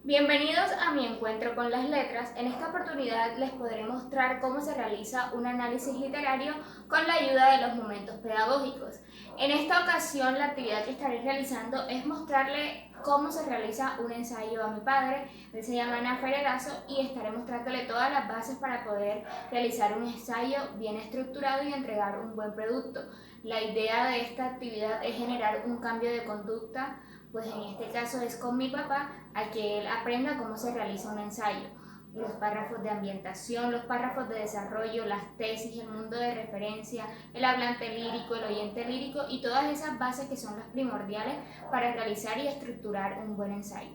Bienvenidos a mi encuentro con las letras. En esta oportunidad les podré mostrar cómo se realiza un análisis literario con la ayuda de los momentos pedagógicos. En esta ocasión la actividad que estaré realizando es mostrarle cómo se realiza un ensayo a mi padre. Él se llama Nafer Erazo y estaré mostrándole todas las bases para poder realizar un ensayo bien estructurado y entregar un buen producto. La idea de esta actividad es generar un cambio de conducta, pues en este caso es con mi papá, a que él aprenda cómo se realiza un ensayo. Los párrafos de ambientación, los párrafos de desarrollo, las tesis, el mundo de referencia, el hablante lírico, el oyente lírico y todas esas bases que son las primordiales para realizar y estructurar un buen ensayo.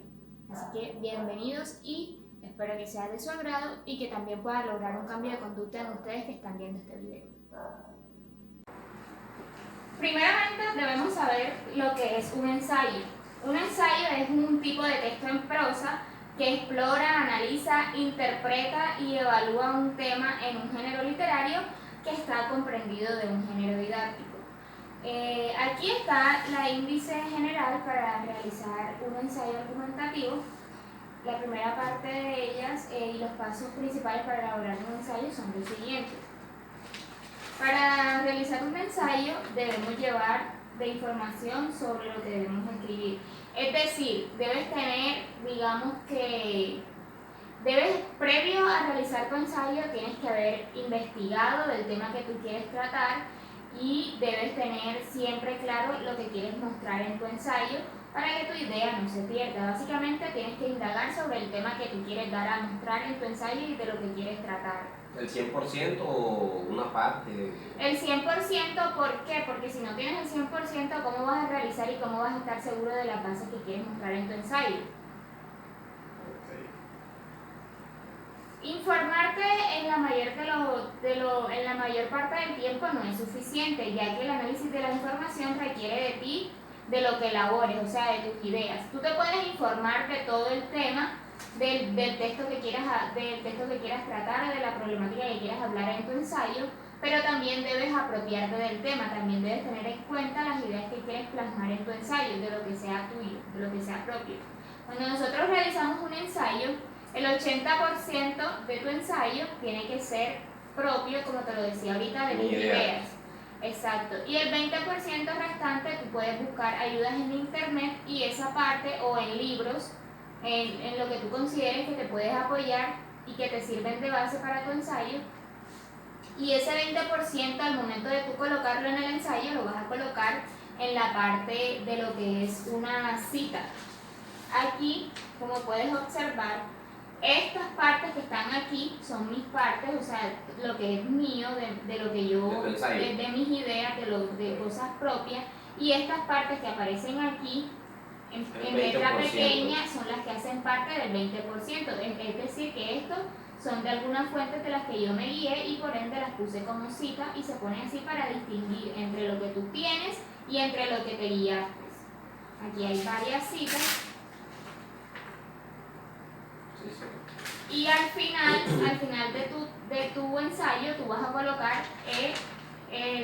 Así que bienvenidos y espero que sea de su agrado y que también pueda lograr un cambio de conducta en ustedes que están viendo este video. Primeramente debemos saber lo que es un ensayo. Un ensayo es un tipo de texto en prosa que explora, analiza, interpreta y evalúa un tema en un género literario que está comprendido de un género didáctico. Aquí está la índice general para realizar un ensayo argumentativo. La primera parte de ellas y los pasos principales para elaborar un ensayo son los siguientes. Para realizar un ensayo debemos llevar de información sobre lo que debemos escribir. Es decir, debes tener, digamos que, previo a realizar tu ensayo, tienes que haber investigado del tema que tú quieres tratar y debes tener siempre claro lo que quieres mostrar en tu ensayo para que tu idea no se pierda. Básicamente tienes que indagar sobre el tema que tú quieres dar a mostrar en tu ensayo y de lo que quieres tratar. ¿El 100% o una parte? El 100%, ¿por qué? Porque si no tienes el 100%, ¿cómo vas a realizar y cómo vas a estar seguro de las bases que quieres mostrar en tu ensayo? Informarte en la mayor parte del tiempo no es suficiente, ya que el análisis de la información requiere de ti, de lo que elabores, o sea, de tus ideas. Tú te puedes informar de todo el tema, del texto que quieras tratar, de la problemática que quieras hablar en tu ensayo, pero también debes apropiarte del tema, también debes tener en cuenta las ideas que quieres plasmar en tu ensayo, de lo que sea tuyo, de lo que sea propio. Cuando nosotros realizamos un ensayo, el 80% de tu ensayo tiene que ser propio, como te lo decía ahorita, de mis ideas. Exacto. Y el 20% restante tú puedes buscar ayudas en internet y esa parte o en libros, en lo que tú consideres que te puedes apoyar y que te sirven de base para tu ensayo. Y ese 20% al momento de tú colocarlo en el ensayo lo vas a colocar en la parte de lo que es una cita. Aquí, como puedes observar, estas partes que están aquí son mis partes, o sea, lo que es mío, de lo que yo, de mis ideas, de cosas propias, y estas partes que aparecen aquí en letra pequeña son las que hacen parte del 20%, es decir, que estos son de algunas fuentes de las que yo me guié y por ende las puse como cita y se pone así para distinguir entre lo que tú tienes y entre lo que te guiaste. Aquí hay varias citas. Y al final de tu ensayo, tú vas a colocar,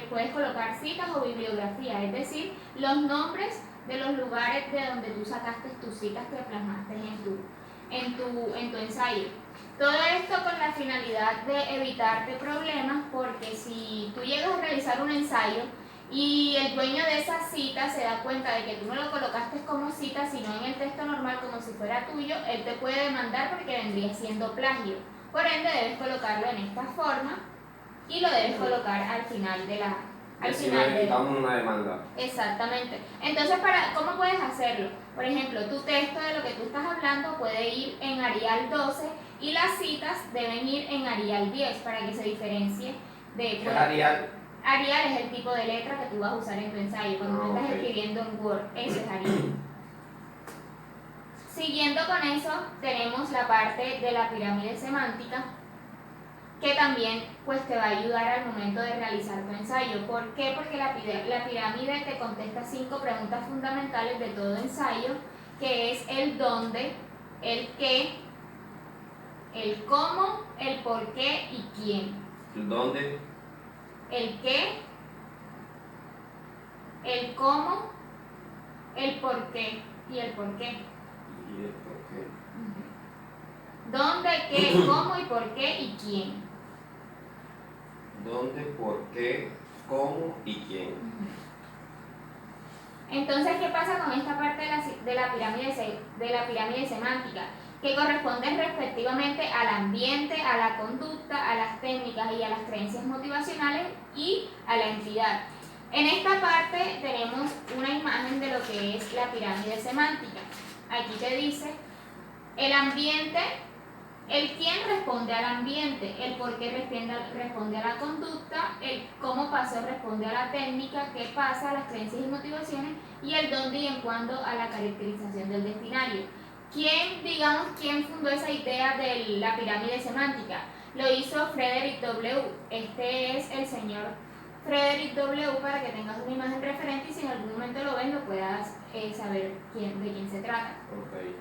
puedes colocar citas o bibliografía, es decir, los nombres de los lugares de donde tú sacaste tus citas que plasmaste en tu ensayo. Todo esto con la finalidad de evitarte problemas, porque si tú llegas a realizar un ensayo y el dueño de esa cita se da cuenta de que tú no lo colocaste como cita, sino en el texto normal como si fuera tuyo, él te puede demandar porque vendría siendo plagio. Por ende, debes colocarlo en esta forma y lo debes colocar al final de la... Necesitamos una demanda. Exactamente. Entonces, ¿cómo puedes hacerlo? Por ejemplo, tu texto de lo que tú estás hablando puede ir en Arial 12 y las citas deben ir en Arial 10 para que se diferencie de... ¿Qué es Arial? Arial es el tipo de letra que tú vas a usar en tu ensayo cuando tú estás escribiendo en Word. Eso es Arial. Siguiendo con eso, tenemos la parte de la pirámide semántica, que también pues, te va a ayudar al momento de realizar tu ensayo. ¿Por qué? Porque la pirámide te contesta 5 preguntas fundamentales de todo ensayo, que es el dónde, el qué, el cómo, el por qué y quién. ¿El dónde? El qué, el cómo, el por qué y el por qué. Y el por qué. ¿Dónde, qué, cómo y por qué y quién? ¿Dónde, por qué, cómo y quién? Entonces, ¿qué pasa con esta parte de la pirámide semántica? Que corresponden respectivamente al ambiente, a la conducta, a las técnicas y a las creencias motivacionales y a la entidad. En esta parte tenemos una imagen de lo que es la pirámide semántica. Aquí te dice el ambiente, el quién responde al ambiente, el por qué responde a la conducta, el cómo pasó responde a la técnica, qué pasa a las creencias y motivaciones, y el dónde y en cuándo a la caracterización del destinario. ¿Quién fundó esa idea de la pirámide semántica? Lo hizo Frederick W. Este es el señor Frederick W. para que tengas una imagen referente y si en algún momento lo ves lo puedas saber de quién se trata. Okay.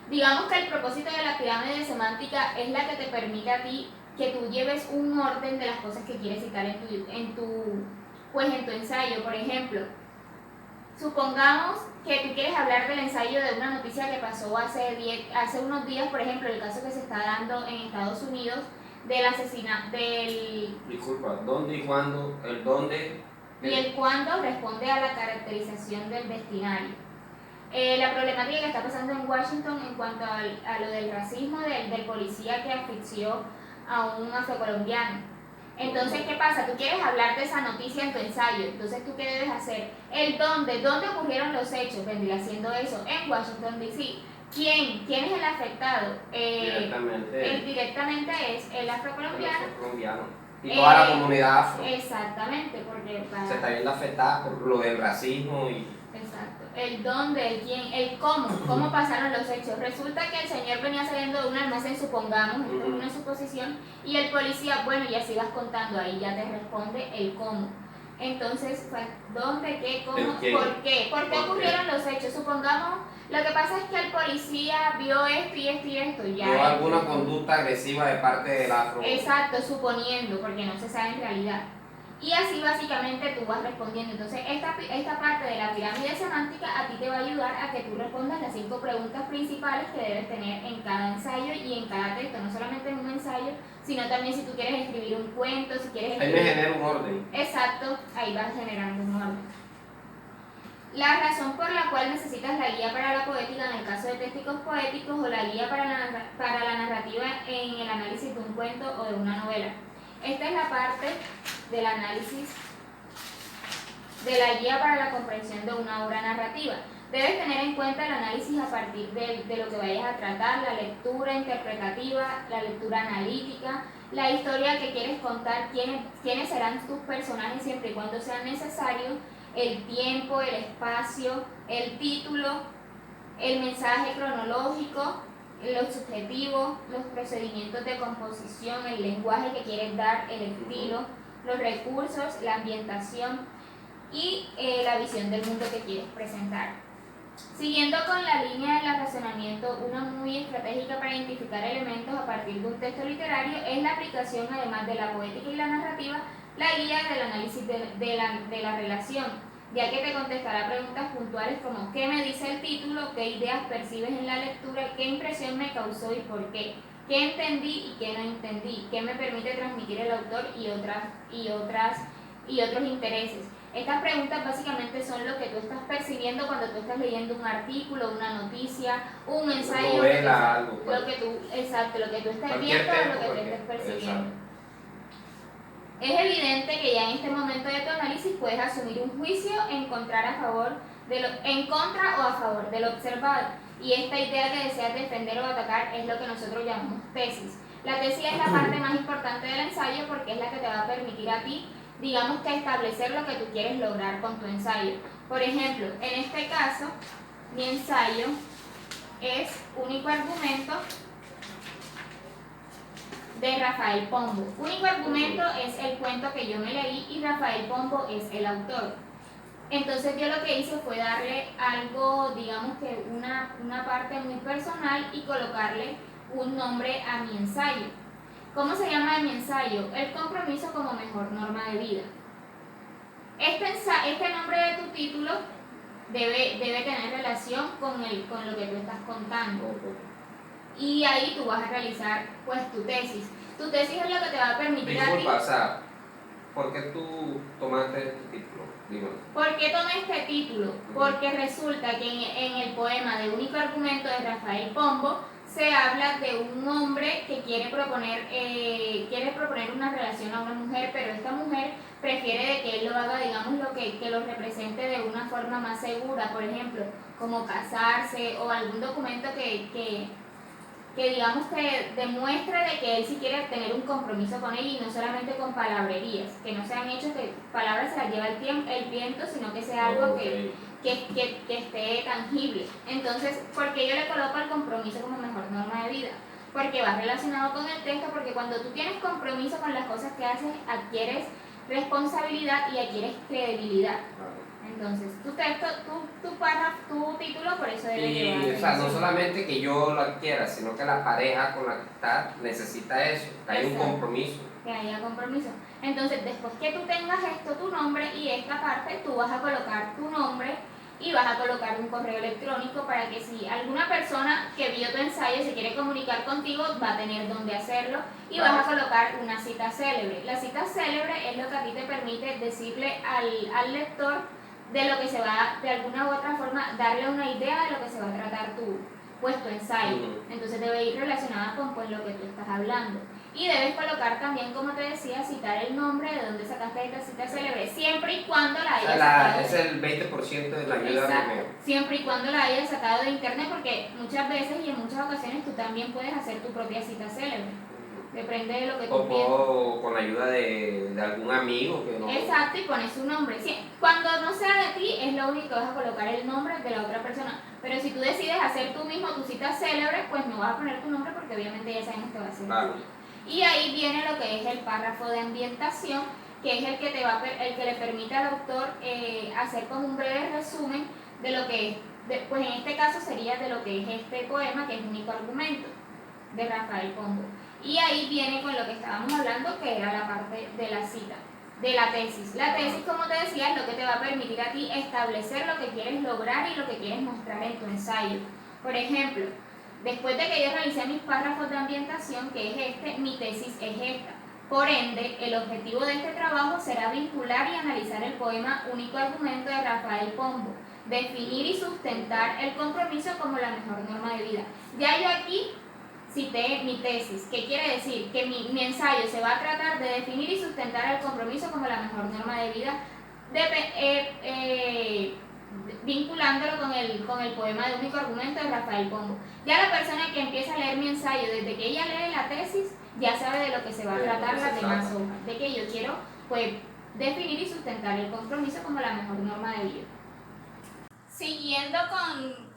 Digamos que el propósito de la pirámide semántica es la que te permite a ti que tú lleves un orden de las cosas que quieres citar en tu ensayo. Por ejemplo, supongamos que tú quieres hablar del ensayo de una noticia que pasó hace unos días, por ejemplo, el caso que se está dando en Estados Unidos del asesinato del... Disculpa, ¿dónde y cuándo? El dónde... Y el cuándo responde a la caracterización del destinario. La problemática que está pasando en Washington en cuanto a lo del racismo del policía que asfixió a un afrocolombiano. Entonces, ¿qué pasa? Tú quieres hablar de esa noticia en tu ensayo. Entonces, ¿tú qué debes hacer? El dónde ocurrieron los hechos, vendría siendo eso, en Washington, D.C. ¿Quién es el afectado? Directamente es el afrocolombiano. Y toda la comunidad afro. Exactamente, porque se está viendo afectada por lo del racismo y... Exacto. El dónde, el quién, el cómo pasaron los hechos. Resulta que el señor venía saliendo de un almacén, supongamos, esto es una suposición, y el policía, bueno, y así vas contando, ahí ya te responde el cómo. Entonces, ¿dónde, qué, cómo, por qué? ¿Por qué ocurrieron los hechos? Supongamos, lo que pasa es que el policía vio esto y esto y esto. ¿Vio alguna conducta agresiva de parte del afro? Exacto, suponiendo, porque no se sabe en realidad. Y así básicamente tú vas respondiendo. Entonces esta parte de la pirámide semántica a ti te va a ayudar a que tú respondas las 5 preguntas principales que debes tener en cada ensayo y en cada texto, no solamente en un ensayo, sino también si tú quieres escribir un cuento, si quieres escribir... Ahí me genera un orden. Exacto, ahí vas generando un orden. La razón por la cual necesitas la guía para la poética en el caso de textos poéticos o la guía para la narrativa en el análisis de un cuento o de una novela. Esta es la parte del análisis de la guía para la comprensión de una obra narrativa. Debes tener en cuenta el análisis a partir de lo que vayas a tratar, la lectura interpretativa, la lectura analítica, la historia que quieres contar, quiénes serán tus personajes siempre y cuando sean necesarios, el tiempo, el espacio, el título, el mensaje cronológico, los subjetivos, los procedimientos de composición, el lenguaje que quieres dar, el estilo, los recursos, la ambientación y la visión del mundo que quieres presentar. Siguiendo con la línea del razonamiento, una muy estratégica para identificar elementos a partir de un texto literario es la aplicación, además de la poética y la narrativa, la guía del análisis de la relación, ya que te contestará preguntas puntuales como ¿qué me dice el título? ¿Qué ideas percibes en la lectura? ¿Qué impresión me causó y por qué? ¿Qué entendí y qué no entendí? ¿Qué me permite transmitir el autor y otros intereses? Estas preguntas básicamente son lo que tú estás percibiendo cuando tú estás leyendo un artículo, una noticia, un ensayo, novela, lo que tú estés viendo o lo que tú estés percibiendo. Exacto. Es evidente que ya en este momento de tu análisis puedes asumir un juicio en contra o a favor del observado. Y esta idea que deseas defender o atacar es lo que nosotros llamamos tesis. La tesis es la parte más importante del ensayo porque es la que te va a permitir a ti, digamos que establecer lo que tú quieres lograr con tu ensayo. Por ejemplo, en este caso, mi ensayo es Único Argumento de Rafael Pombo. Único Argumento es el cuento que yo me leí y Rafael Pombo es el autor. Entonces yo lo que hice fue darle algo, digamos que una parte muy personal y colocarle un nombre a mi ensayo. ¿Cómo se llama mi ensayo? El compromiso como mejor norma de vida. Este nombre de tu título debe tener relación con lo que tú estás contando. Ok. Y ahí tú vas a realizar pues tu tesis. Tu tesis es lo que te va a permitir a ti. Disculpa, o sea, ¿por qué tú tomaste este título? Dímelo. ¿Por qué tomé este título? Porque resulta que en el poema de Único Argumento de Rafael Pombo se habla de un hombre que quiere proponer una relación a una mujer, pero esta mujer prefiere de que él lo haga, digamos, que lo represente de una forma más segura, por ejemplo, como casarse o algún documento que digamos que demuestre de que él sí quiere tener un compromiso con ella y no solamente con palabrerías, que no sean hechos que palabras se las lleva el viento, sino que sea algo Ok. que esté tangible. Entonces, ¿por qué yo le coloco el compromiso como mejor norma de vida? Porque va relacionado con el texto, porque cuando tú tienes compromiso con las cosas que haces, adquieres responsabilidad y adquieres credibilidad. Vale. Entonces, tu texto, tu párrafo, tu título, por eso debe llevar Y, o sea, no atención. solamente que yo lo adquiera, sino que la pareja con la que está necesita eso, que haya un Exacto. compromiso. Que haya compromiso. Entonces, después que tú tengas esto, tu nombre y esta parte, tú vas a colocar tu nombre y vas a colocar un correo electrónico para que si alguna persona que vio tu ensayo se quiere comunicar contigo, va a tener dónde hacerlo y Claro. vas a colocar una cita célebre. La cita célebre es lo que a ti te permite decirle al lector de lo que se va, de alguna u otra forma, darle una idea de lo que se va a tratar tu ensayo. Entonces debe ir relacionada con pues, lo que tú estás hablando. Y debes colocar también, como te decía, citar el nombre de donde sacaste esta cita célebre, siempre y cuando la O hayas sea, sacado. es el 20% de la ayuda Exacto. primero. Siempre y cuando la hayas sacado de internet, porque muchas veces y en muchas ocasiones tú también puedes hacer tu propia cita célebre. Depende de lo que tú O pienses. puedo con la ayuda de algún amigo que no. Exacto, y pones su nombre. Sí, cuando no sea de ti, es lo único que vas a colocar el nombre de la otra persona. Pero si tú decides hacer tú mismo tu cita célebre, pues no vas a poner tu nombre porque obviamente ya sabemos que va a ser Claro. tuyo. Y ahí viene lo que es el párrafo de ambientación, que es el que le permite al autor hacer como un breve resumen de lo que es, pues en este caso sería de lo que es este poema, que es Único Argumento, de Rafael Pombo. Y ahí viene con lo que estábamos hablando, que era la parte de la cita, de la tesis. La tesis, como te decía, es lo que te va a permitir a ti establecer lo que quieres lograr y lo que quieres mostrar en tu ensayo. Por ejemplo, después de que yo realicé mis párrafos de ambientación, que es este, mi tesis es esta. Por ende, el objetivo de este trabajo será vincular y analizar el poema Único Argumento de Rafael Pombo, definir y sustentar el compromiso como la mejor norma de vida. Ya yo aquí cité mi tesis, que quiere decir que mi ensayo se va a tratar de definir y sustentar el compromiso como la mejor norma de vida, vinculándolo con el poema de Único Argumento de Rafael Pombo. Ya la persona que empieza a leer mi ensayo, desde que ella lee la tesis, ya sabe de lo que se va a tratar las demás hojas, de que yo quiero pues definir y sustentar el compromiso como la mejor norma de vida. Siguiendo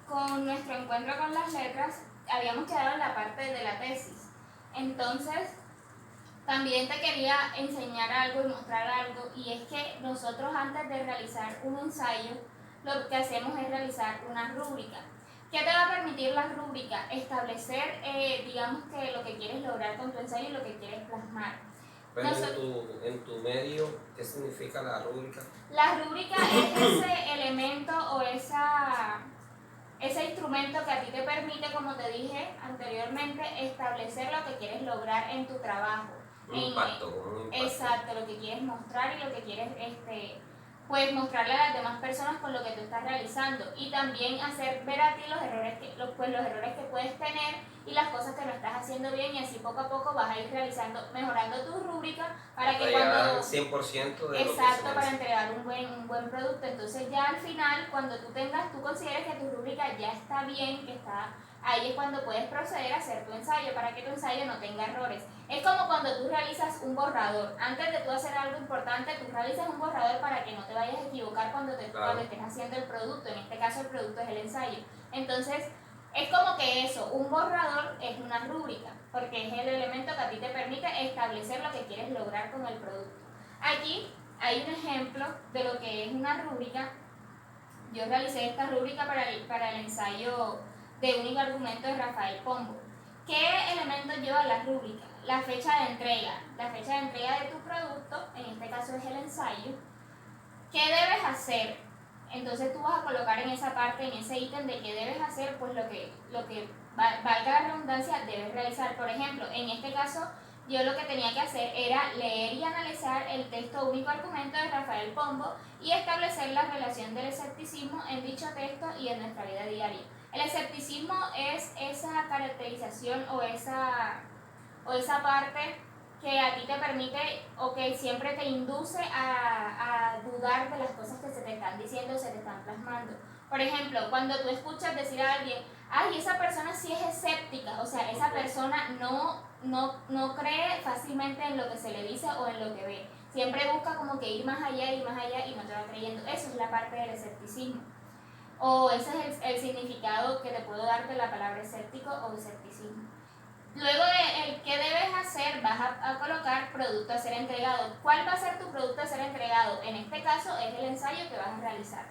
con nuestro encuentro con las letras, habíamos quedado en la parte de la tesis. Entonces, también te quería enseñar algo y mostrar algo, y es que nosotros antes de realizar un ensayo, lo que hacemos es realizar una rúbrica. ¿Qué te va a permitir la rúbrica? Establecer, digamos que lo que quieres lograr con tu ensayo y lo que quieres plasmar. Pero en tu medio, ¿qué significa la rúbrica? La rúbrica es ese elemento o ese instrumento que a ti te permite, como te dije anteriormente, establecer lo que quieres lograr en tu trabajo. Un impacto. Exacto, lo que quieres mostrar y lo que quieres pues mostrarle a las demás personas con lo que tú estás realizando, y también hacer ver a ti los errores que puedes tener y las cosas que no estás haciendo bien, y así poco a poco vas a ir mejorando tu rúbrica para que llegar cuando... al 100% de Exacto, lo que para entregar un buen producto. Entonces ya al final, cuando tú consideres que tu rúbrica ya está bien, que está ahí, es cuando puedes proceder a hacer tu ensayo para que tu ensayo no tenga errores. Es como cuando tú realizas un borrador. Antes de tú hacer algo importante, tú realizas un borrador para que no te vayas a equivocar cuando estés haciendo el producto. En este caso el producto es el ensayo. Entonces es como que eso, un borrador es una rúbrica, porque es el elemento que a ti te permite establecer lo que quieres lograr con el producto. Aquí hay un ejemplo de lo que es una rúbrica. Yo realicé esta rúbrica para el ensayo de Único Argumento de Rafael Pombo. ¿Qué elementos lleva la rúbrica? La fecha de entrega de tu producto, en este caso es el ensayo. ¿Qué debes hacer? Entonces tú vas a colocar en esa parte, en ese ítem de que debes hacer, pues lo que valga la redundancia, debes realizar. Por ejemplo, en este caso, yo lo que tenía que hacer era leer y analizar el texto único argumento de Rafael Pombo y establecer la relación del escepticismo en dicho texto y en nuestra vida diaria. El escepticismo es esa caracterización o esa parte que a ti te permite o que siempre te induce a dudar de las cosas que se te están diciendo o se te están plasmando. Por ejemplo, cuando tú escuchas decir a alguien, ay, esa persona sí es escéptica, o sea, esa persona no cree fácilmente en lo que se le dice o en lo que ve. Siempre busca como que ir más allá y no te va creyendo. Eso es la parte del escepticismo. O ese es el significado que te puedo dar de la palabra escéptico o escepticismo. Luego de el qué debes hacer, vas a colocar producto a ser entregado. ¿Cuál va a ser tu producto a ser entregado? En este caso es el ensayo que vas a realizar.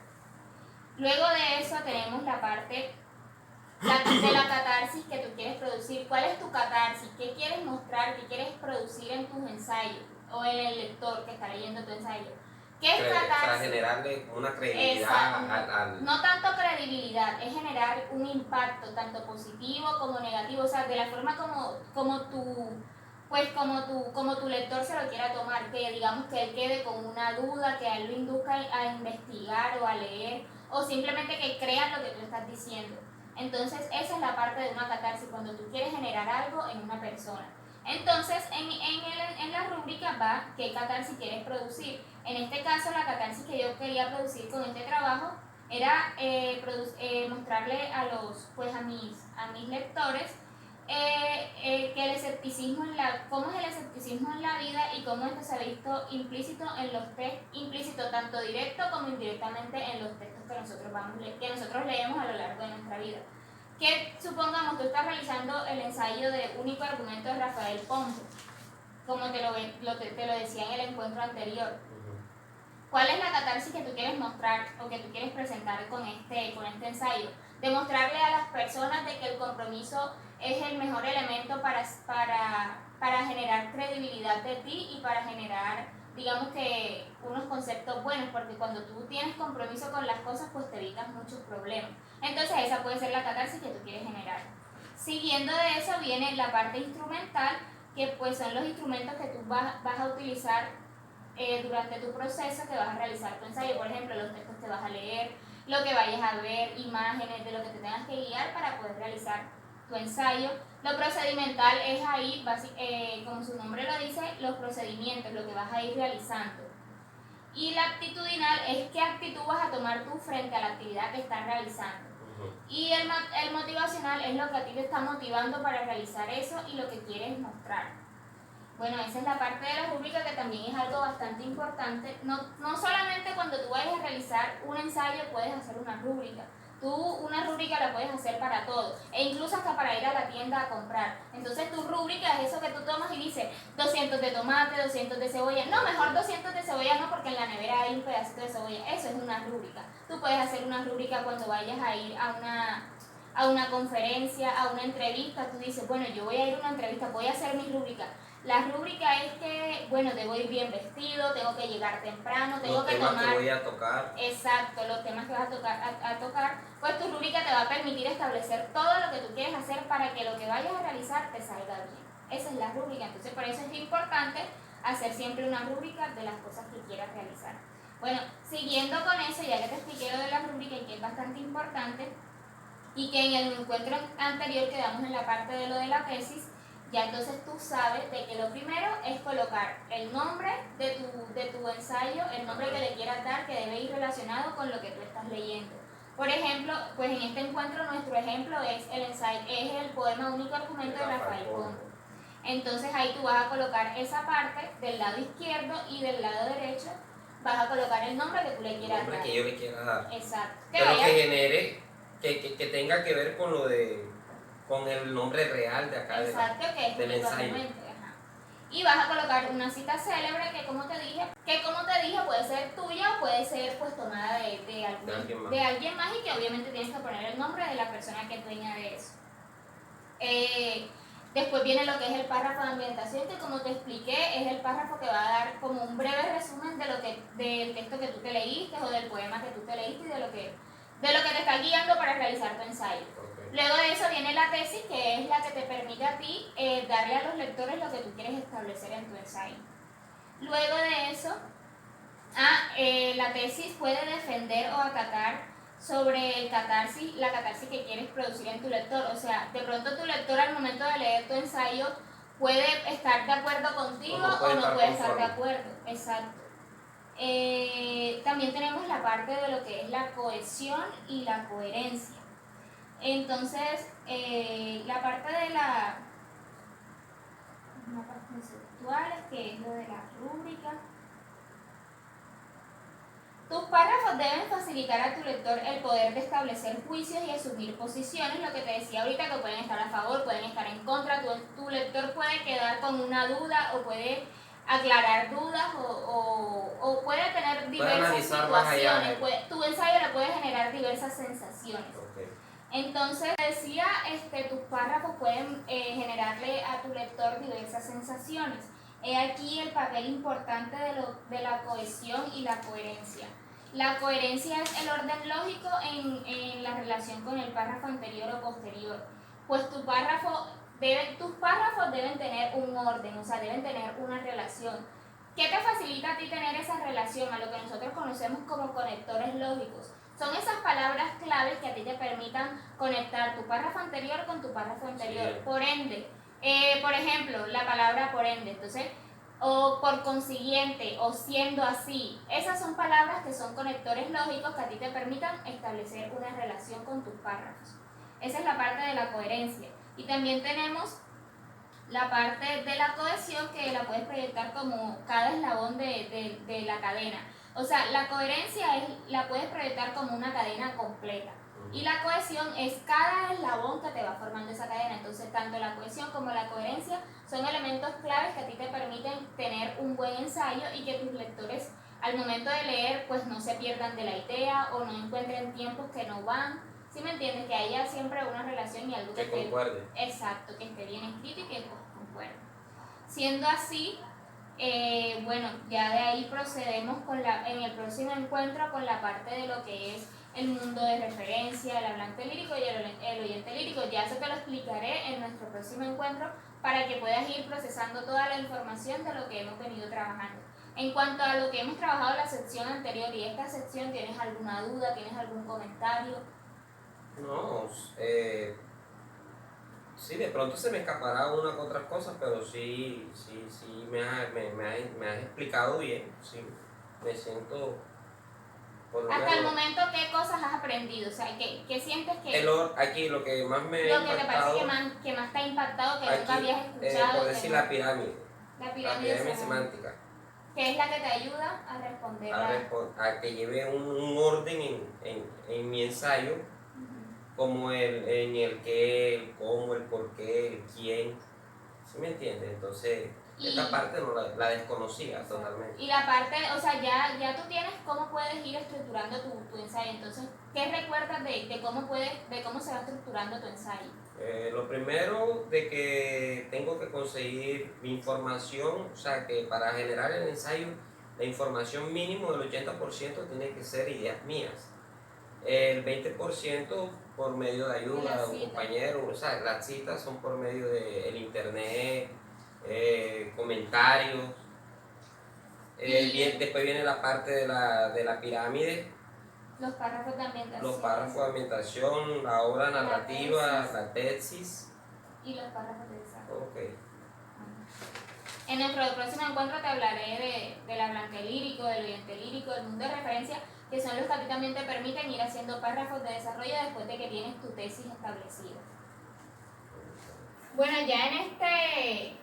Luego de eso tenemos la parte de la catarsis que tú quieres producir. ¿Cuál es tu catarsis? ¿Qué quieres mostrar? ¿Qué quieres producir en tus ensayos? O en el lector que está leyendo tu ensayo. ¿Qué es catarsis? Para generarle una credibilidad No tanto credibilidad, es generar un impacto tanto positivo como negativo, o sea, de la forma como tu lector se lo quiera tomar, que digamos que él quede con una duda, que a él lo induzca a investigar o a leer, o simplemente que crean lo que tú estás diciendo. Entonces, esa es la parte de una catarsis, cuando tú quieres generar algo en una persona. Entonces, en la rúbrica va qué catarsis quieres producir. En este caso, la catarsis que yo quería producir con este trabajo era mostrarle a mis lectores que el escepticismo cómo es el escepticismo en la vida y cómo esto se ha visto implícito en los textos, implícito tanto directo como indirectamente en los textos que nosotros leemos a lo largo de nuestra vida. Que supongamos tú estás realizando el ensayo de único argumento de Rafael Pombo, como te lo decía en el encuentro anterior. ¿Cuál es la catarsis que tú quieres mostrar o que tú quieres presentar con este ensayo? Demostrarle a las personas de que el compromiso es el mejor elemento para generar credibilidad de ti y para generar, digamos que, unos conceptos buenos, porque cuando tú tienes compromiso con las cosas, pues te evitas muchos problemas. Entonces esa puede ser la catarsis que tú quieres generar. Siguiendo de eso viene la parte instrumental, que pues son los instrumentos que tú vas a utilizar durante tu proceso que vas a realizar tu ensayo. Por ejemplo, los textos que vas a leer, lo que vayas a ver, imágenes de lo que te tengas que guiar para poder realizar tu ensayo. Lo procedimental es ahí, como su nombre lo dice, los procedimientos, lo que vas a ir realizando. Y la actitudinal es qué actitud vas a tomar tú frente a la actividad que estás realizando. Y el motivacional es lo que a ti te está motivando para realizar eso y lo que quieres mostrar. Bueno, esa es la parte de la rúbrica que también es algo bastante importante. No solamente cuando tú vayas a realizar un ensayo puedes hacer una rúbrica. Tú una rúbrica la puedes hacer para todo, e incluso hasta para ir a la tienda a comprar. Entonces tu rúbrica es eso que tú tomas y dices 200 de tomate, 200 de cebolla. No, mejor 200 de cebolla no, porque en la nevera hay un pedacito de cebolla. Eso es una rúbrica. Tú puedes hacer una rúbrica cuando vayas a ir a una conferencia, a una entrevista. Tú dices, bueno, yo voy a ir a una entrevista, voy a hacer mi rúbrica. La rúbrica es que, bueno, debo ir bien vestido, tengo que llegar temprano, tengo que tomar... Los temas que voy a tocar. Exacto, los temas que vas a tocar, pues tu rúbrica te va a permitir establecer todo lo que tú quieres hacer para que lo que vayas a realizar te salga bien. Esa es la rúbrica, entonces por eso es importante hacer siempre una rúbrica de las cosas que quieras realizar. Bueno, siguiendo con eso, ya que te expliqué lo de la rúbrica y que es bastante importante, y que en el encuentro anterior quedamos en la parte de lo de la tesis, ya entonces tú sabes de que lo primero es colocar el nombre de tu ensayo, el nombre que le quieras dar, que debe ir relacionado con lo que tú estás leyendo. Por ejemplo, pues en este encuentro nuestro ejemplo es el poema único argumento de Rafael Pombo. Entonces ahí tú vas a colocar esa parte del lado izquierdo y del lado derecho vas a colocar el nombre que tú le quieras dar. El nombre que yo le quiera dar. Exacto. Pero que genere, que tenga que ver con el nombre real de acá. Exacto, que es del ensayo. Ajá. Y vas a colocar una cita célebre que como te dije puede ser tuya o puede ser pues tomada de alguien más y que obviamente tienes que poner el nombre de la persona que es dueña de eso. Después viene lo que es el párrafo de ambientación, que como te expliqué, es el párrafo que va a dar como un breve resumen del texto que tú te leíste o del poema que tú te leíste y de lo que te está guiando para realizar tu ensayo. Ok. Luego de eso viene la tesis, que es la que te permite a ti darle a los lectores lo que tú quieres establecer en tu ensayo. Luego de eso, la tesis puede defender o atacar sobre la catarsis que quieres producir en tu lector. O sea, de pronto tu lector al momento de leer tu ensayo puede estar de acuerdo contigo o no puede estar de acuerdo. Exacto. También tenemos la parte de lo que es la cohesión y la coherencia. Entonces, la parte de mapas conceptuales, que es lo de la rúbrica. Tus párrafos deben facilitar a tu lector el poder de establecer juicios y asumir posiciones, lo que te decía ahorita, que pueden estar a favor, pueden estar en contra. Tu lector puede quedar con una duda o puede aclarar dudas o puede tener diversas situaciones. Tu ensayo le puede generar diversas sensaciones. Okay. Entonces, decía, tus párrafos pueden generarle a tu lector diversas sensaciones. He aquí el papel importante de la cohesión y la coherencia. La coherencia es el orden lógico en la relación con el párrafo anterior o posterior. Pues tus párrafos deben tener un orden, o sea, deben tener una relación. ¿Qué te facilita a ti tener esa relación? A lo que nosotros conocemos como conectores lógicos. Son esas palabras claves que a ti te permitan conectar tu párrafo anterior con tu párrafo anterior. Sí. Por ende, por ejemplo, la palabra por ende. Entonces, o por consiguiente, o siendo así. Esas son palabras que son conectores lógicos que a ti te permitan establecer una relación con tus párrafos. Esa es la parte de la coherencia. Y también tenemos la parte de la cohesión, que la puedes proyectar como cada eslabón de la cadena. O sea, la coherencia la puedes proyectar como una cadena completa. Y la cohesión es cada eslabón que te va formando esa cadena. Entonces, tanto la cohesión como la coherencia son elementos claves que a ti te permiten tener un buen ensayo y que tus lectores, al momento de leer, pues no se pierdan de la idea o no encuentren tiempos que no van. ¿Sí me entiendes? Que haya siempre una relación y algo que concuerde. Exacto, que esté bien escrito y que concuerde. Siendo así, bueno, ya de ahí procedemos en el próximo encuentro con la parte de lo que es el mundo de referencia, el hablante lírico y el oyente lírico. Ya eso te lo explicaré en nuestro próximo encuentro para que puedas ir procesando toda la información de lo que hemos venido trabajando. En cuanto a lo que hemos trabajado en la sección anterior y esta sección, ¿tienes alguna duda? ¿Tienes algún comentario? No, sí, de pronto se me escapará una con otras cosas, pero sí me has explicado bien, sí, me siento... Hasta el momento, ¿qué cosas has aprendido? O sea, ¿qué sientes que...? Aquí lo que más me ha impactado... Lo que te parece que más te ha impactado, que nunca habías escuchado. Por decir la pirámide. La pirámide semántica. Que es la que te ayuda a responder a que lleve un orden en mi ensayo, como en el qué, el cómo, el por qué, el quién. ¿Sí me entiendes? Entonces... esta parte no la desconocía totalmente. Y la parte, o sea, ya tú tienes cómo puedes ir estructurando tu ensayo. Entonces, ¿qué recuerdas de cómo se va estructurando tu ensayo? Lo primero, de que tengo que conseguir mi información, o sea, que para generar el ensayo, la información mínimo del 80% tiene que ser ideas mías. El 20% por medio de ayuda de un compañero, o sea, las citas son por medio del internet, comentarios. Después viene la parte de la pirámide. Los párrafos de ambientación. Los párrafos de ambientación, la obra narrativa, la tesis. Y los párrafos de desarrollo. Okay. En nuestro próximo encuentro te hablaré del hablante lírico, del oyente lírico, del mundo de referencia, que son los que a ti también te permiten ir haciendo párrafos de desarrollo después de que tienes tu tesis establecida. Bueno, ya en este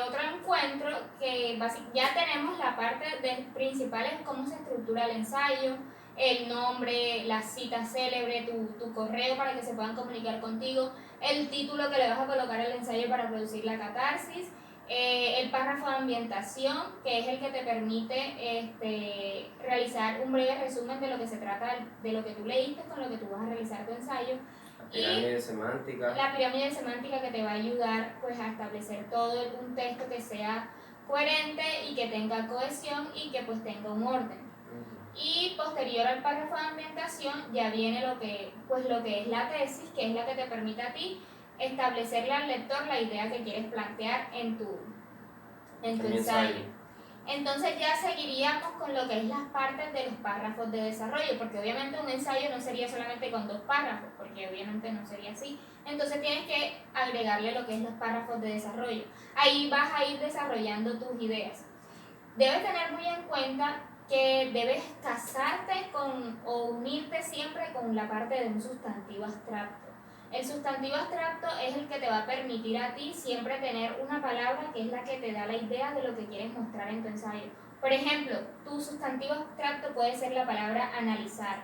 otro encuentro, que ya tenemos la parte principal es cómo se estructura el ensayo, el nombre, la cita célebre, tu correo para que se puedan comunicar contigo, el título que le vas a colocar al ensayo para producir la catarsis, el párrafo de ambientación, que es el que te permite realizar un breve resumen de lo que se trata, de lo que tú leíste con lo que tú vas a realizar tu ensayo, Pirámide semántica. La pirámide semántica que te va a ayudar pues a establecer todo un texto que sea coherente y que tenga cohesión y que pues tenga un orden. Y posterior al párrafo de ambientación ya viene lo que es la tesis, que es la que te permite a ti establecerle al lector la idea que quieres plantear en tu ensayo. Entonces ya seguiríamos con lo que es las partes de los párrafos de desarrollo, porque obviamente un ensayo no sería solamente con 2 párrafos, porque obviamente no sería así. Entonces tienes que agregarle lo que es los párrafos de desarrollo. Ahí vas a ir desarrollando tus ideas. Debes tener muy en cuenta que debes casarte con o unirte siempre con la parte de un sustantivo abstracto. El sustantivo abstracto es el que te va a permitir a ti siempre tener una palabra que es la que te da la idea de lo que quieres mostrar en tu ensayo. Por ejemplo, tu sustantivo abstracto puede ser la palabra analizar.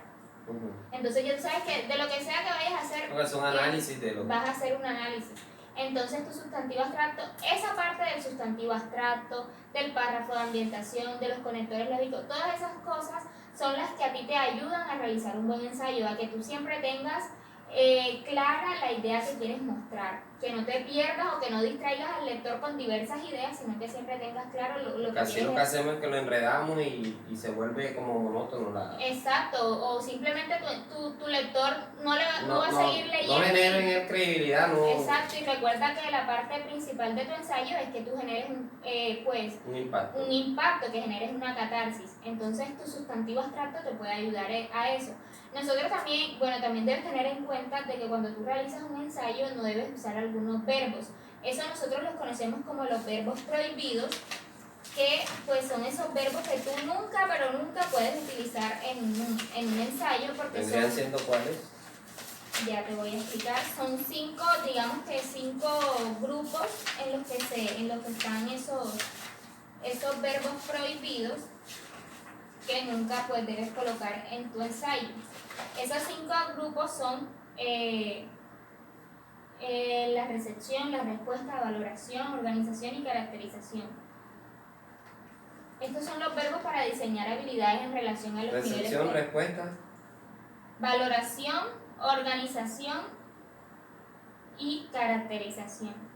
Entonces ya tú sabes que de lo que sea que vayas a hacer, porque son análisis de lo vas a hacer un análisis. Entonces tu sustantivo abstracto, esa parte del sustantivo abstracto, del párrafo de ambientación, de los conectores lógicos, todas esas cosas son las que a ti te ayudan a realizar un buen ensayo, a que tú siempre tengas clara la idea que quieres mostrar, que no te pierdas o que no distraigas al lector con diversas ideas, sino que siempre tengas claro lo que casi quieres. Lo que hacemos es que lo enredamos y se vuelve como monótono Exacto, o simplemente tu lector no va a seguir leyendo. No genera en él credibilidad, no. Exacto, y recuerda que la parte principal de tu ensayo es que tú generes un impacto, que generes una catarsis. Entonces tu sustantivo abstracto te puede ayudar a eso. Nosotros también debes tener en cuenta de que cuando tú realizas un ensayo no debes usar algunos verbos. Eso nosotros los conocemos como los verbos prohibidos, que pues son esos verbos que tú nunca, pero nunca puedes utilizar en un ensayo porque ¿Vendrían siendo cuáles? Ya te voy a explicar. Son 5 grupos en los que están esos verbos prohibidos que nunca pues debes colocar en tu ensayo. Esos 5 grupos son la recepción, la respuesta, valoración, organización y caracterización. Estos son los verbos para diseñar habilidades en relación a los niveles. Recepción, respuesta. Valoración, organización y caracterización.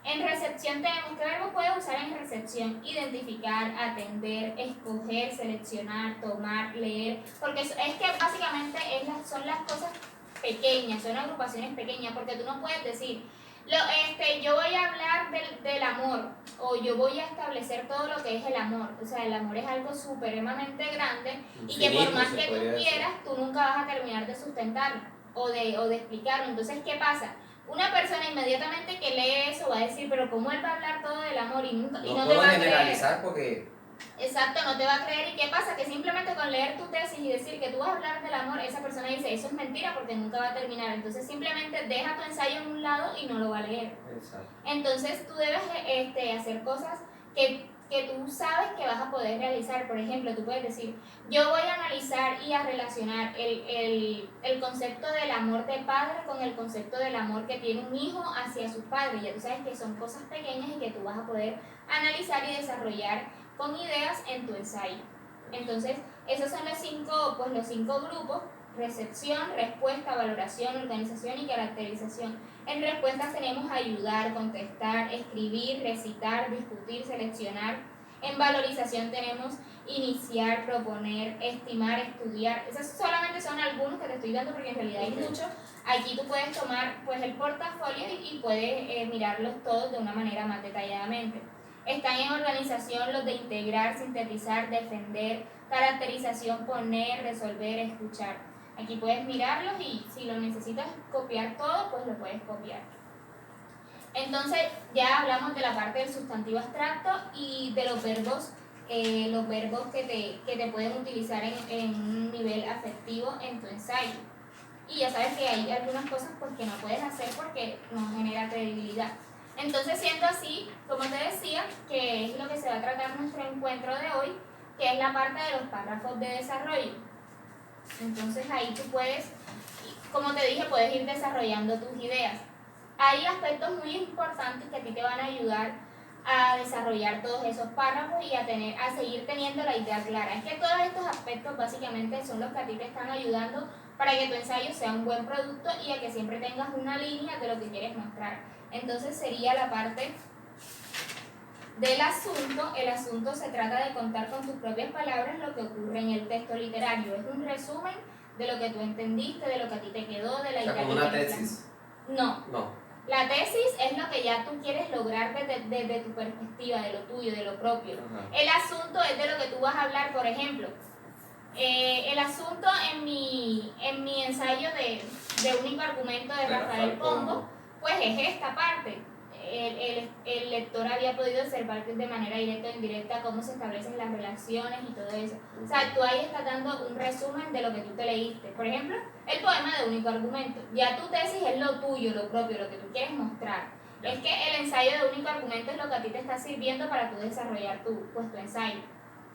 En recepción tenemos, ¿qué verbos puedes usar en recepción? Identificar, atender, escoger, seleccionar, tomar, leer, porque es que básicamente son las cosas pequeñas, son agrupaciones pequeñas, porque tú no puedes decir, yo voy a hablar del amor, o yo voy a establecer todo lo que es el amor. O sea, el amor es algo supremamente grande y que por más que tú quieras, tú nunca vas a terminar de sustentarlo o de explicarlo. Entonces, ¿qué pasa? Una persona inmediatamente que lee eso va a decir, pero ¿cómo él va a hablar todo del amor y no te va a generalizar porque... Exacto, no te va a creer. ¿Y qué pasa? Que simplemente con leer tu tesis y decir que tú vas a hablar del amor, esa persona dice, eso es mentira porque nunca va a terminar. Entonces simplemente deja tu ensayo en un lado y no lo va a leer. Exacto. Entonces tú debes hacer cosas que tú sabes que vas a poder realizar. Por ejemplo, tú puedes decir, yo voy a analizar y a relacionar el concepto del amor de padre con el concepto del amor que tiene un hijo hacia su padre. Ya tú sabes que son cosas pequeñas y que tú vas a poder analizar y desarrollar con ideas en tu ensayo. Entonces, esos son los cinco grupos: recepción, respuesta, valoración, organización y caracterización. En respuestas tenemos ayudar, contestar, escribir, recitar, discutir, seleccionar. En valorización tenemos iniciar, proponer, estimar, estudiar. Esos solamente son algunos que te estoy dando porque en realidad hay muchos. Aquí tú puedes tomar pues el portafolio y puedes mirarlos todos de una manera más detalladamente. Están en organización los de integrar, sintetizar, defender, caracterización, poner, resolver, escuchar. Aquí puedes mirarlos y si lo necesitas copiar todo, pues lo puedes copiar. Entonces ya hablamos de la parte del sustantivo abstracto y de los verbos que te pueden utilizar en un nivel afectivo en tu ensayo. Y ya sabes que hay algunas cosas pues, que no puedes hacer porque no genera credibilidad. Entonces, siendo así, como te decía, que es lo que se va a tratar nuestro encuentro de hoy, que es la parte de los párrafos de desarrollo. Entonces ahí tú puedes, como te dije, puedes ir desarrollando tus ideas. Hay aspectos muy importantes que a ti te van a ayudar a desarrollar todos esos párrafos y a seguir teniendo la idea clara. Es que todos estos aspectos básicamente son los que a ti te están ayudando para que tu ensayo sea un buen producto y a que siempre tengas una línea de lo que quieres mostrar. Entonces sería la parte del asunto. El asunto se trata de contar con tus propias palabras lo que ocurre en el texto literario. Es un resumen de lo que tú entendiste, de lo que a ti te quedó, de la idea como que una quieres tesis. No. No. La tesis es lo que ya tú quieres lograr desde tu perspectiva, de lo tuyo, de lo propio. Ajá. El asunto es de lo que tú vas a hablar, por ejemplo. El asunto en mi ensayo de único argumento de Rafael Pombo, pues es esta parte. El lector había podido observar de manera directa o indirecta cómo se establecen las relaciones y todo eso. O sea, tú ahí estás dando un resumen de lo que tú te leíste. Por ejemplo, el poema de único argumento. Ya tu tesis es lo tuyo, lo propio, lo que tú quieres mostrar. Es que el ensayo de único argumento es lo que a ti te está sirviendo para tú desarrollar tu ensayo.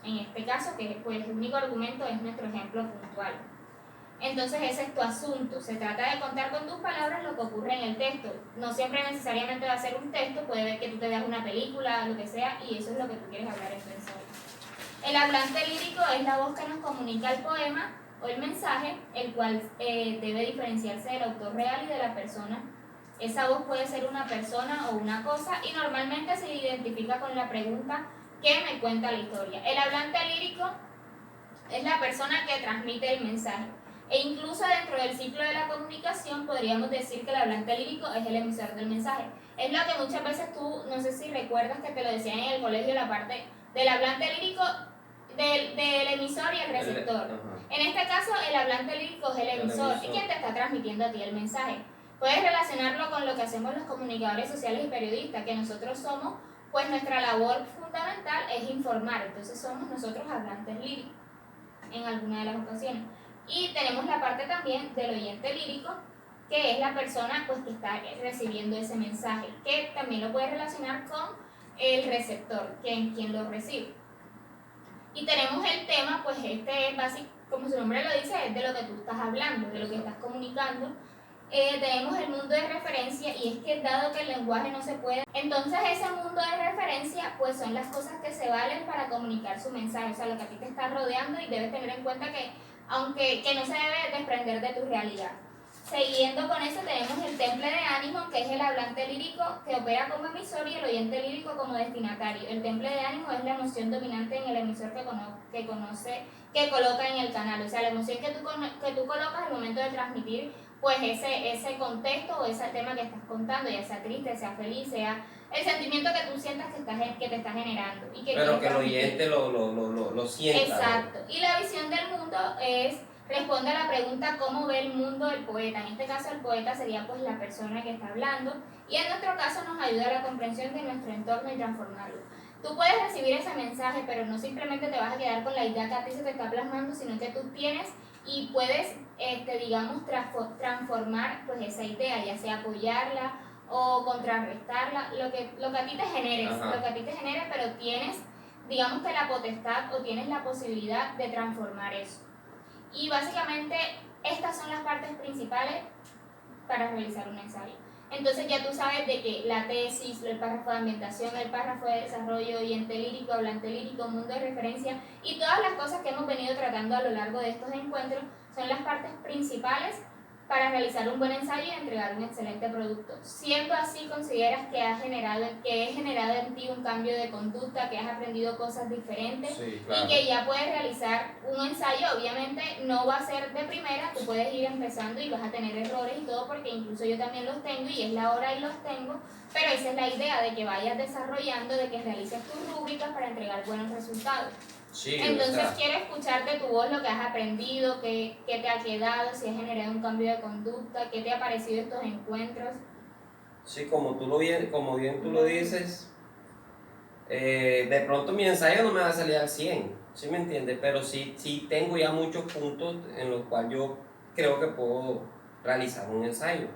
En este caso, que pues el único argumento es nuestro ejemplo puntual. Entonces ese es tu asunto. Se trata de contar con tus palabras lo que ocurre en el texto. No siempre necesariamente va a ser un texto, puede ver que tú te veas una película, lo que sea, y eso es lo que tú quieres hablar en tu ensayo. El hablante lírico es la voz que nos comunica el poema o el mensaje, el cual debe diferenciarse del autor real y de la persona. Esa voz puede ser una persona o una cosa y normalmente se identifica con la pregunta ¿qué me cuenta la historia? El hablante lírico es la persona que transmite el mensaje. E incluso dentro del ciclo de la comunicación podríamos decir que el hablante lírico es el emisor del mensaje. Es lo que muchas veces tú, no sé si recuerdas que te lo decían en el colegio, la parte del hablante lírico, del emisor y el receptor. En este caso, el hablante lírico es el emisor, y quien te está transmitiendo a ti el mensaje. Puedes relacionarlo con lo que hacemos los comunicadores sociales y periodistas, que nosotros somos, pues nuestra labor fundamental es informar, entonces somos nosotros hablantes líricos en alguna de las ocasiones. Y tenemos la parte también del oyente lírico, que es la persona pues que está recibiendo ese mensaje, que también lo puede relacionar con el receptor, quien lo recibe. Y tenemos el tema, pues este es básico, como su nombre lo dice, es de lo que tú estás hablando, de lo que estás comunicando. Tenemos el mundo de referencia, y es que dado que el lenguaje no se puede, entonces ese mundo de referencia pues son las cosas que se valen para comunicar su mensaje, o sea, lo que a ti te está rodeando, y debes tener en cuenta que aunque no se debe desprender de tu realidad. Siguiendo con eso tenemos el temple de ánimo, que es el hablante lírico que opera como emisor y el oyente lírico como destinatario. El temple de ánimo es la emoción dominante en el emisor que coloca en el canal, o sea, la emoción que tú colocas al momento de transmitir pues ese contexto o ese tema que estás contando, ya sea triste, sea feliz, sea el sentimiento que tú sientas que te está generando. Pero que el oyente lo sienta. Exacto. Y la visión del mundo responde a la pregunta ¿cómo ve el mundo el poeta? En este caso el poeta sería pues la persona que está hablando, y en nuestro caso nos ayuda a la comprensión de nuestro entorno y transformarlo. Tú puedes recibir ese mensaje, pero no simplemente te vas a quedar con la idea que a ti se te está plasmando, sino que tú tienes y puedes, digamos, transformar pues esa idea, ya sea apoyarla o contrarrestarla, lo que a ti te genere, pero tienes, digamos que la potestad o tienes la posibilidad de transformar eso. Y básicamente estas son las partes principales para realizar un ensayo. Entonces ya tú sabes de que la tesis, el párrafo de ambientación, el párrafo de desarrollo, oyente lírico, hablante lírico, mundo de referencia y todas las cosas que hemos venido tratando a lo largo de estos encuentros son las partes principales para realizar un buen ensayo y entregar un excelente producto. Siendo así, consideras que he generado en ti un cambio de conducta, que has aprendido cosas diferentes, sí, claro, y que ya puedes realizar un ensayo. Obviamente no va a ser de primera, tú puedes ir empezando y vas a tener errores y todo, porque incluso yo también los tengo y es la hora y los tengo, pero esa es la idea, de que vayas desarrollando, de que realices tus rúbricas para entregar buenos resultados. Sí, entonces quiero escuchar de tu voz lo que has aprendido, qué te ha quedado, si has generado un cambio de conducta, qué te ha parecido estos encuentros. Sí, como bien tú lo dices, de pronto mi ensayo no me va a salir al 100, ¿sí me entiendes? Pero sí tengo ya muchos puntos en los cuales yo creo que puedo realizar un ensayo.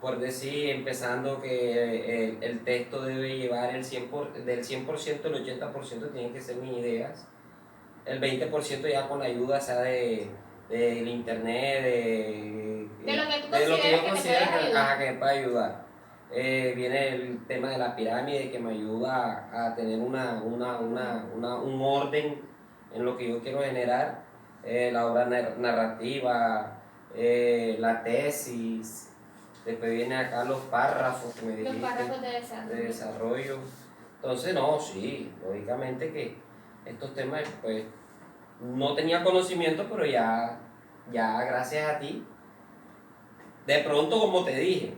Por decir, empezando que el texto debe llevar del 100%, el 80% tienen que ser mis ideas. El 20% ya con la ayuda, sea del internet, de lo que yo considero que me puede ayudar. Viene el tema de la pirámide, que me ayuda a tener un orden en lo que yo quiero generar. La obra narrativa, la tesis, después viene acá los párrafos que me Los dijiste, párrafos de desarrollo. de desarrollo. Entonces, no, sí, lógicamente que estos temas, pues, no tenía conocimiento, pero ya gracias a ti, de pronto, como te dije,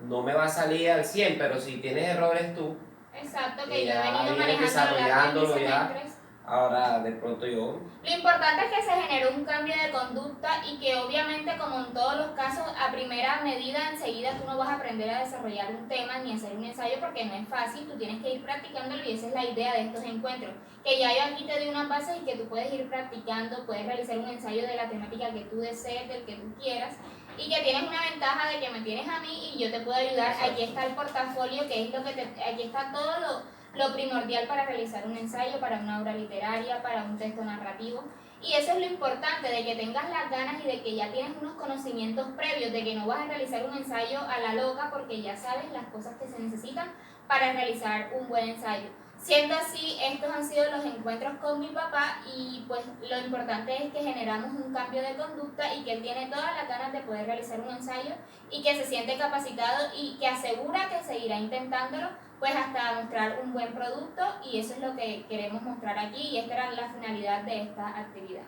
no me va a salir al 100, pero si tienes errores tú, Exacto, que que yo he ya venido vienes manejando a lo largo de mis desarrollándolo ya, semestres. ahora de pronto yo, Lo importante es que se genere un cambio de conducta y que obviamente, como en todos los casos, a primera medida enseguida tú no vas a aprender a desarrollar un tema ni a hacer un ensayo porque no es fácil, tú tienes que ir practicándolo y esa es la idea de estos encuentros. Que ya yo aquí te doy unas bases y que tú puedes ir practicando, puedes realizar un ensayo de la temática que tú desees, del que tú quieras y que tienes una ventaja de que me tienes a mí y yo te puedo ayudar. Exacto. Aquí está el portafolio, que es lo que aquí está todo lo primordial para realizar un ensayo, para una obra literaria, para un texto narrativo. Y eso es lo importante, de que tengas las ganas y de que ya tienes unos conocimientos previos, de que no vas a realizar un ensayo a la loca porque ya sabes las cosas que se necesitan para realizar un buen ensayo. Siendo así, estos han sido los encuentros con mi papá y pues lo importante es que generamos un cambio de conducta y que él tiene todas las ganas de poder realizar un ensayo y que se siente capacitado y que asegura que seguirá intentándolo pues hasta mostrar un buen producto y eso es lo que queremos mostrar aquí y esta era la finalidad de esta actividad.